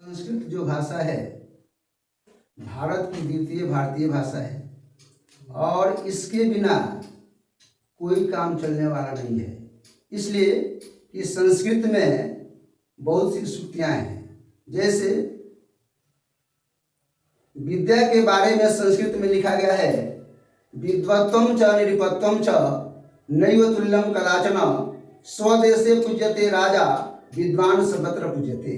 संस्कृत जो भाषा है भारत की द्वितीय भारतीय भाषा है और इसके बिना कोई काम चलने वाला नहीं है। इसलिए कि संस्कृत में बहुत सी सूक्तियाँ हैं। जैसे विद्या के बारे में संस्कृत में लिखा गया है, विद्वत्वं च निरुपत्वं च नैव तुल्यं कदाचन स्वदेशे पूज्यते राजा विद्वान सर्वत्र पूज्यते।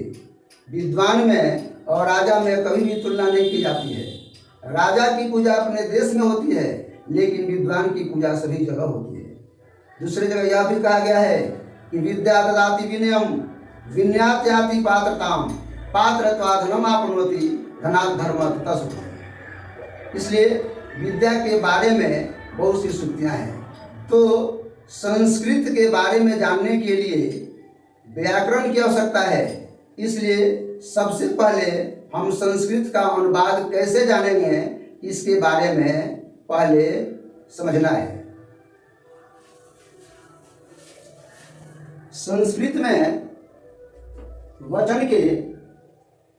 विद्वान में और राजा में कभी भी तुलना नहीं की जाती है। राजा की पूजा अपने देश में होती है, लेकिन विद्वान की पूजा सभी जगह होती है। दूसरी जगह यह भी कहा गया है कि विद्या ददाति विनयम विनयात याति पात्रताम पात्रत्वाधनम आपनोति धनात् धर्मत् तत्। इसलिए विद्या के बारे में बहुत सी सूक्तियाँ हैं। तो संस्कृत के बारे में जानने के लिए व्याकरण की आवश्यकता है। इसलिए सबसे पहले हम संस्कृत का अनुवाद कैसे जानेंगे, इसके बारे में पहले समझना है। संस्कृत में वचन के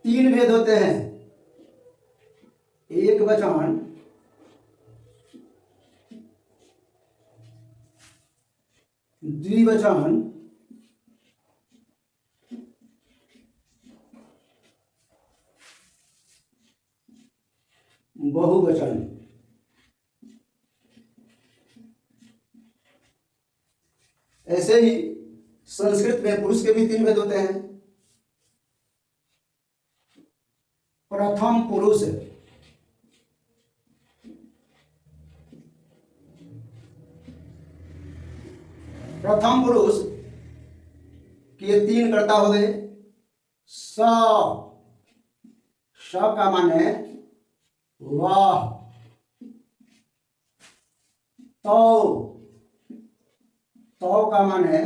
3 भेद होते हैं। एक वचन, द्विवचन, बहुवचन। ऐसे ही संस्कृत में पुरुष के भी 3 भेद होते हैं। प्रथम पुरुष, प्रथम पुरुष के 3 कर्ता हो गए। स, स का माने वह, तो, तो का माने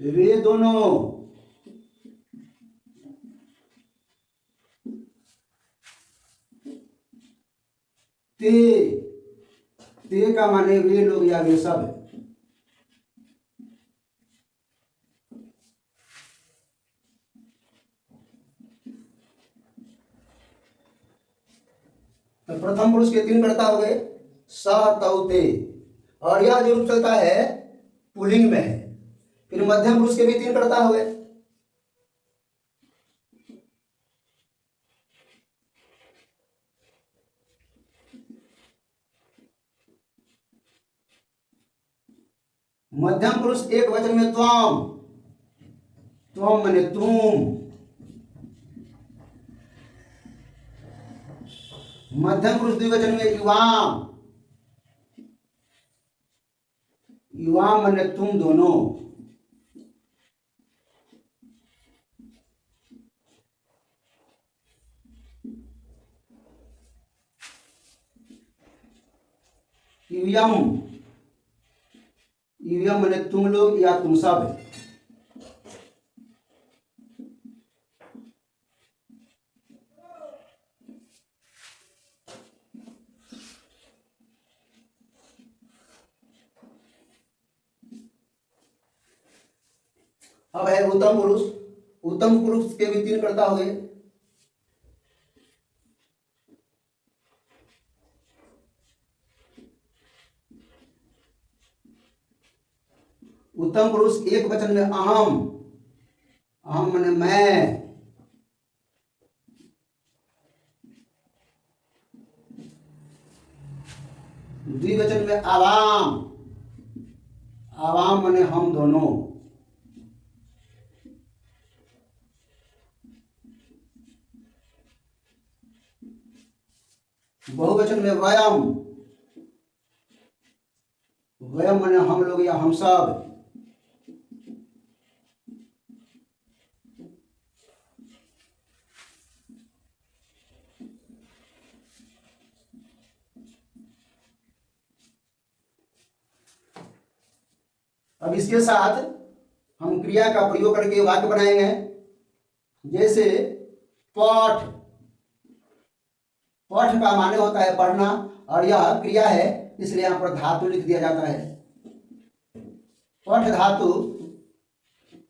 वे दोनों, ते, ते का माने वे लोग या वे सब। तो प्रथम पुरुष के 3 कर्ता हो गए, स, तौ, ते। और यह जो रूप चलता है पुल्लिंग में है। फिर मध्यम पुरुष के भी 3 कर्ता हो गए। मध्यम पुरुष एक वचन में त्वम, त्वम माने तुम। मध्यम पुरुष द्विवचन में युवाम, युवाम माने तुम दोनों। युयम, युयम माने तुम लोग या तुम सब। अब है उत्तम पुरुष। उत्तम पुरुष के भी 3 कर्ता हो गए। उत्तम पुरुष एक वचन में अहम, अहम माने मैं। द्विवचन में आवाम, आवाम माने हम दोनों। बहुवचन में वयम, वयम माने हम लोग या हम सब। अब इसके साथ हम क्रिया का प्रयोग करके वाक्य बनाएंगे। जैसे पठ, पठ का माने होता है पढ़ना, और यह क्रिया है, इसलिए यहां पर धातु लिख दिया जाता है। पठ धातु,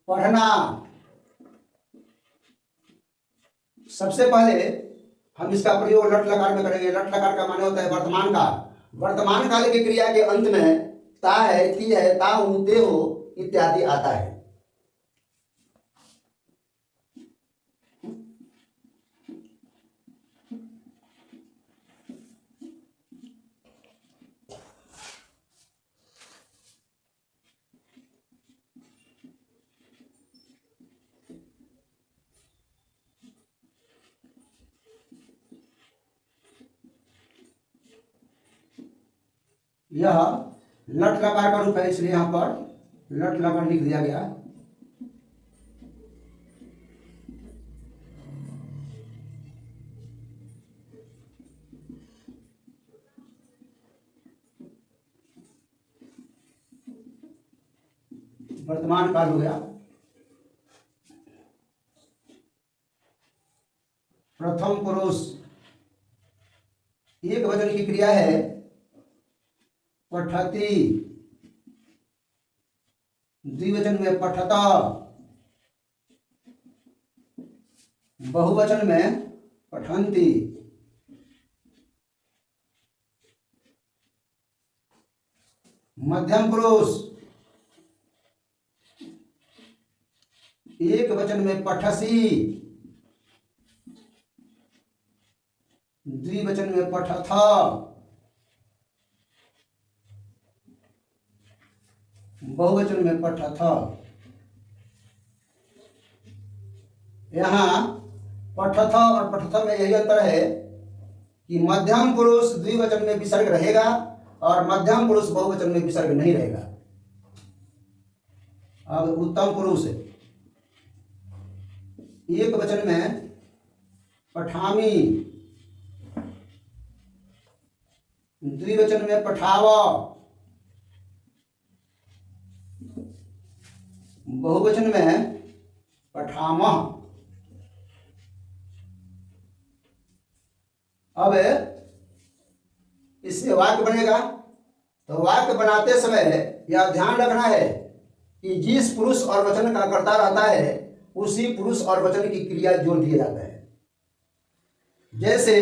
पढ़ना। सबसे पहले हम इसका प्रयोग लट लकार में करेंगे। लट लकार का माने होता है वर्तमान काल। वर्तमान काल की क्रिया के अंत में ता है, ती है, ता हूं, ते हो इत्यादि आता है। यह लट लकार का रूप है, इसलिए यहां पर लट लकार लिख दिया गया। वर्तमान काल हो गया। प्रथम पुरुष एक वचन की क्रिया है पठति, द्विवचन में पठता, बहुवचन में पठन्ति। मध्यम पुरुष एक वचन में पठसी, द्विवचन में पठथा, बहुवचन में पठथा। यहां पठथा और पठथा में यही अंतर है कि मध्यम पुरुष द्विवचन में विसर्ग रहेगा और मध्यम पुरुष बहुवचन में विसर्ग नहीं रहेगा। अब उत्तम पुरुष एक वचन में पठामी, द्विवचन में पठावा, बहुवचन में पठामह। अब इससे वाक्य बनेगा, तो वाक्य बनाते समय यह ध्यान रखना है कि जिस पुरुष और वचन का कर्ता रहता है उसी पुरुष और वचन की क्रिया जोड़ दिया जाता है। जैसे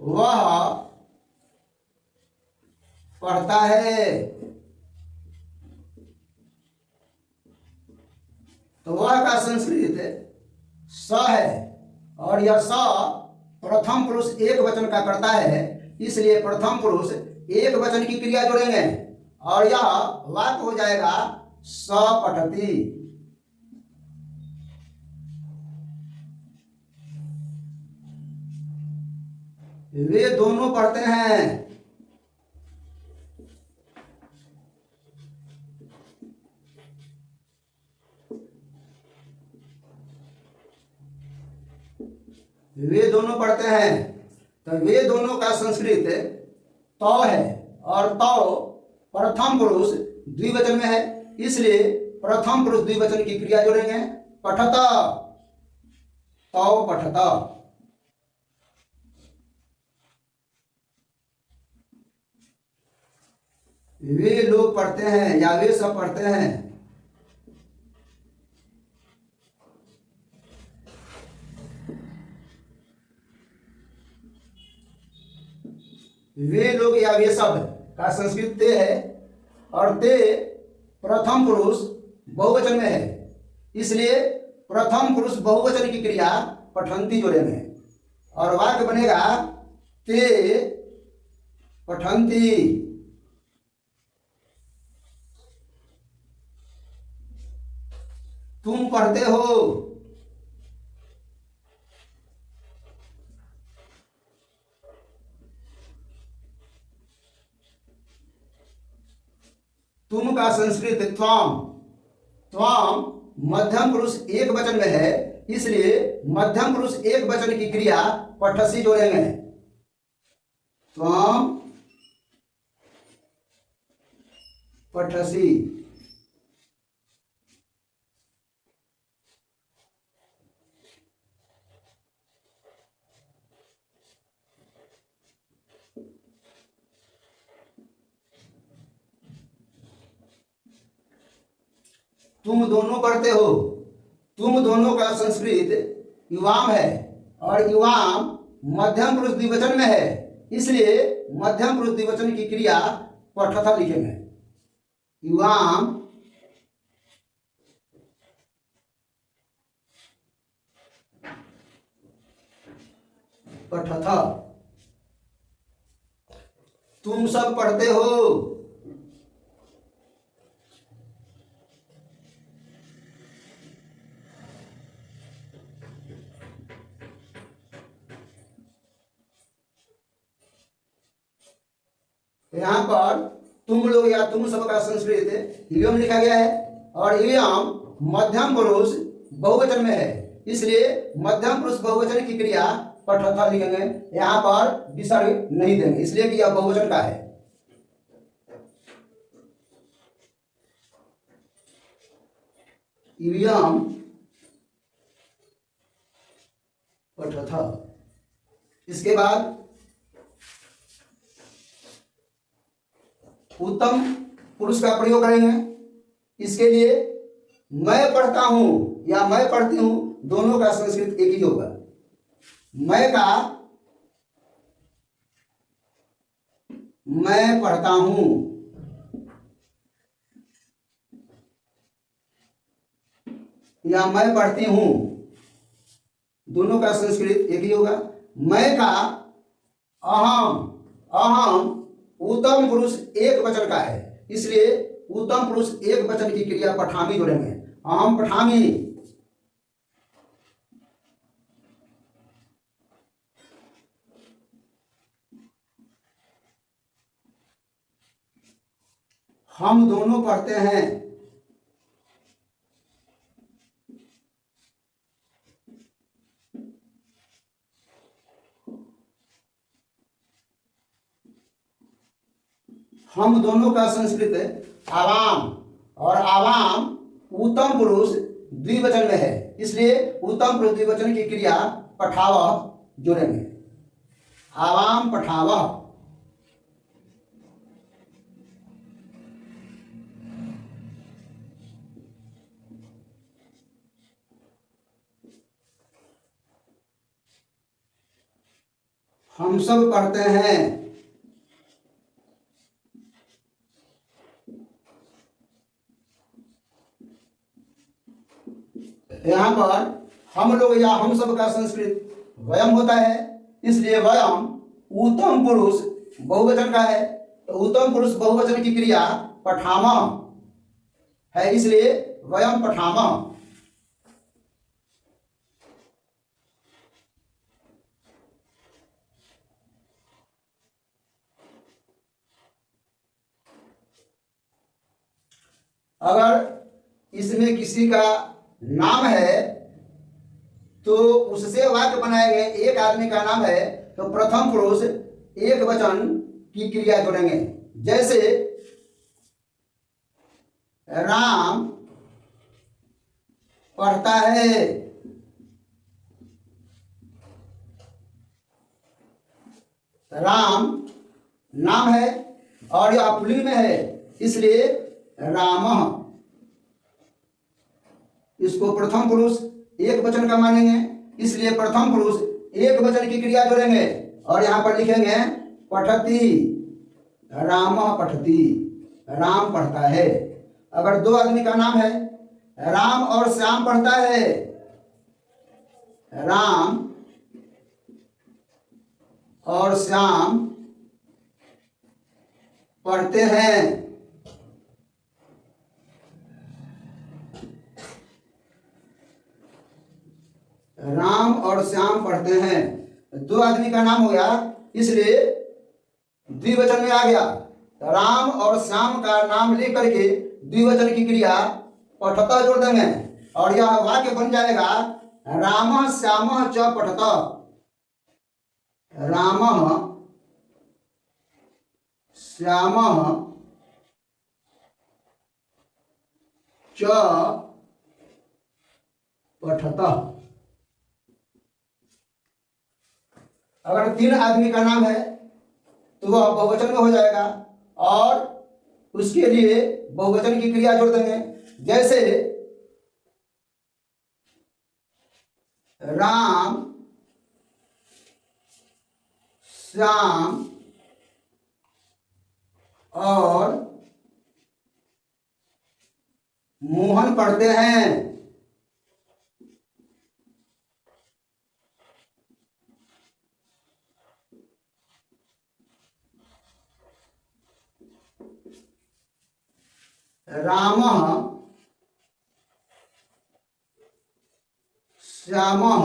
वह पढ़ता है, तो वह का संस्कृत स है और यह स प्रथम पुरुष एक वचन का करता है, इसलिए प्रथम पुरुष एक वचन की क्रिया जोड़ेंगे और यह वाक्य हो जाएगा स पठति। वे दोनों पढ़ते हैं। वे दोनों पढ़ते हैं, तो वे दोनों का संस्कृत तौ है और तौ प्रथम पुरुष द्विवचन में है, इसलिए प्रथम पुरुष द्विवचन की क्रिया जोड़ेंगे पठता, तौ पठता। वे लोग पढ़ते हैं या वे सब पढ़ते हैं। वे लोग या वे सब का संस्कृत ते है और ते प्रथम पुरुष बहुवचन में है, इसलिए प्रथम पुरुष बहुवचन की क्रिया पठन्ति जोड़ेंगे और वाक्य बनेगा ते पठन्ति। तुम पढ़ते हो। तुम का संस्कृत त्वाम, त्वाम मध्यम पुरुष एक वचन में है, इसलिए मध्यम पुरुष एक वचन की क्रिया पठसी जोड़ेंगे। त्वाम पठसी। तुम दोनों पढ़ते हो। तुम दोनों का संस्कृत युवाम है, और युवाम मध्यम पुरुष द्विवचन में है, इसलिए मध्यम पुरुष द्विवचन की क्रिया पठथ लिखेंगे। युवाम पठथ। तुम सब पढ़ते हो। यहाँ पर तुम लोग या तुम सब का संस्कृत इयम लिखा गया है, और इयम मध्यम पुरुष बहुवचन में है, इसलिए मध्यम पुरुष बहुवचन की क्रिया पठथ लिखेंगे। यहाँ पर विसर्ग नहीं देंगे, इसलिए कि यह बहुवचन का है। इयम पठथ। इसके बाद उत्तम पुरुष का प्रयोग करेंगे। इसके लिए मैं पढ़ता हूं या मैं पढ़ती हूं, दोनों का संस्कृत एक ही होगा। मैं का मैं पढ़ता हूं, या मैं पढ़ती हूं, दोनों का संस्कृत एक ही होगा। मैं का अहम, अहम उत्तम पुरुष एक वचन का है, इसलिए उत्तम पुरुष एक वचन की क्रिया पठामी जोड़ेंगे। अहम पठामी। हम दोनों पढ़ते हैं। हम दोनों का संस्कृत आवाम, और आवाम उत्तम पुरुष द्विवचन में है, इसलिए उत्तम पुरुष द्विवचन की क्रिया पठावह जोड़ेंगे। आवाम पठावह। हम सब पढ़ते हैं। यहाँ पर हम लोग या हम सब का संस्कृत वयम होता है, इसलिए वयम उत्तम पुरुष बहुवचन का है, तो उत्तम पुरुष बहुवचन की क्रिया पठामह है, इसलिए वयम पठामह। अगर इसमें किसी का नाम है तो उससे वाक्य बनाएंगे। एक आदमी का नाम है तो प्रथम पुरुष एक वचन की क्रिया जोड़ेंगे। जैसे राम पढ़ता है, राम नाम है और यह पुल्लिंग में है, इसलिए रामः। इसको प्रथम पुरुष एक वचन का मानेंगे, इसलिए प्रथम पुरुष एक वचन की क्रिया जोड़ेंगे और यहां पर लिखेंगे पठती, रामः पठती, राम पढ़ता है। अगर दो आदमी का नाम है, राम और श्याम पढ़ता है, राम और श्याम पढ़ते हैं। राम और श्याम पढ़ते हैं, दो आदमी का नाम हो गया, इसलिए द्विवचन में आ गया। राम और श्याम का नाम लेकर के द्विवचन की क्रिया पठता जोड़ देंगे और यह वाक्य बन जाएगा रामः श्यामः च पठता। रामः श्यामः च पठता। अगर तीन आदमी का नाम है तो वह बहुवचन में हो जाएगा और उसके लिए बहुवचन की क्रिया जोड़ देंगे। जैसे राम श्याम और मोहन पढ़ते हैं। रामः श्यामः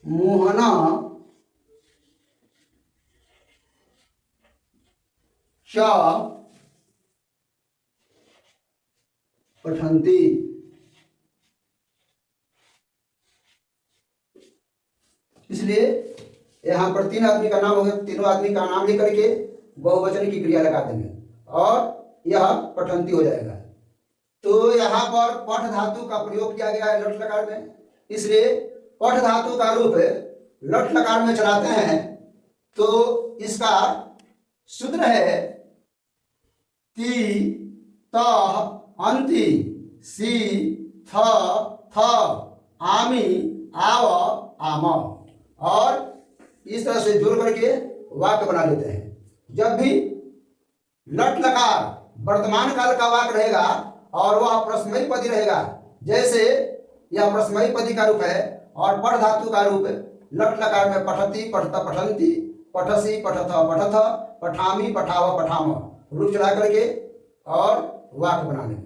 मोहनः च पठन्ति। इसलिए यहाँ पर तीन आदमी का नाम हो गया, तीनों आदमी का नाम लेकर के बहुवचन की क्रिया लगा देंगे और यह पठन्ति हो जाएगा। तो यहाँ पर पठ धातु का प्रयोग किया गया है लट लकार में, इसलिए पठ धातु का रूप लट लकार में चलाते हैं तो इसका सूत्र है ती त अंति सी थ थ आमी आव आम, और इस तरह से जोड़ करके वाक्य बना लेते हैं। जब भी लट लकार वर्तमान काल का वाक्य रहेगा और वह प्रश्नमयी पदी रहेगा, जैसे यह प्रश्नमयी पदी का रूप है और पठ धातु का रूप लट लकार में पठति पठत पठन्ति पठसी पठथ पठथ पठामी पठाव पठाम रूप चला करके और वाक्य बना लेंगे।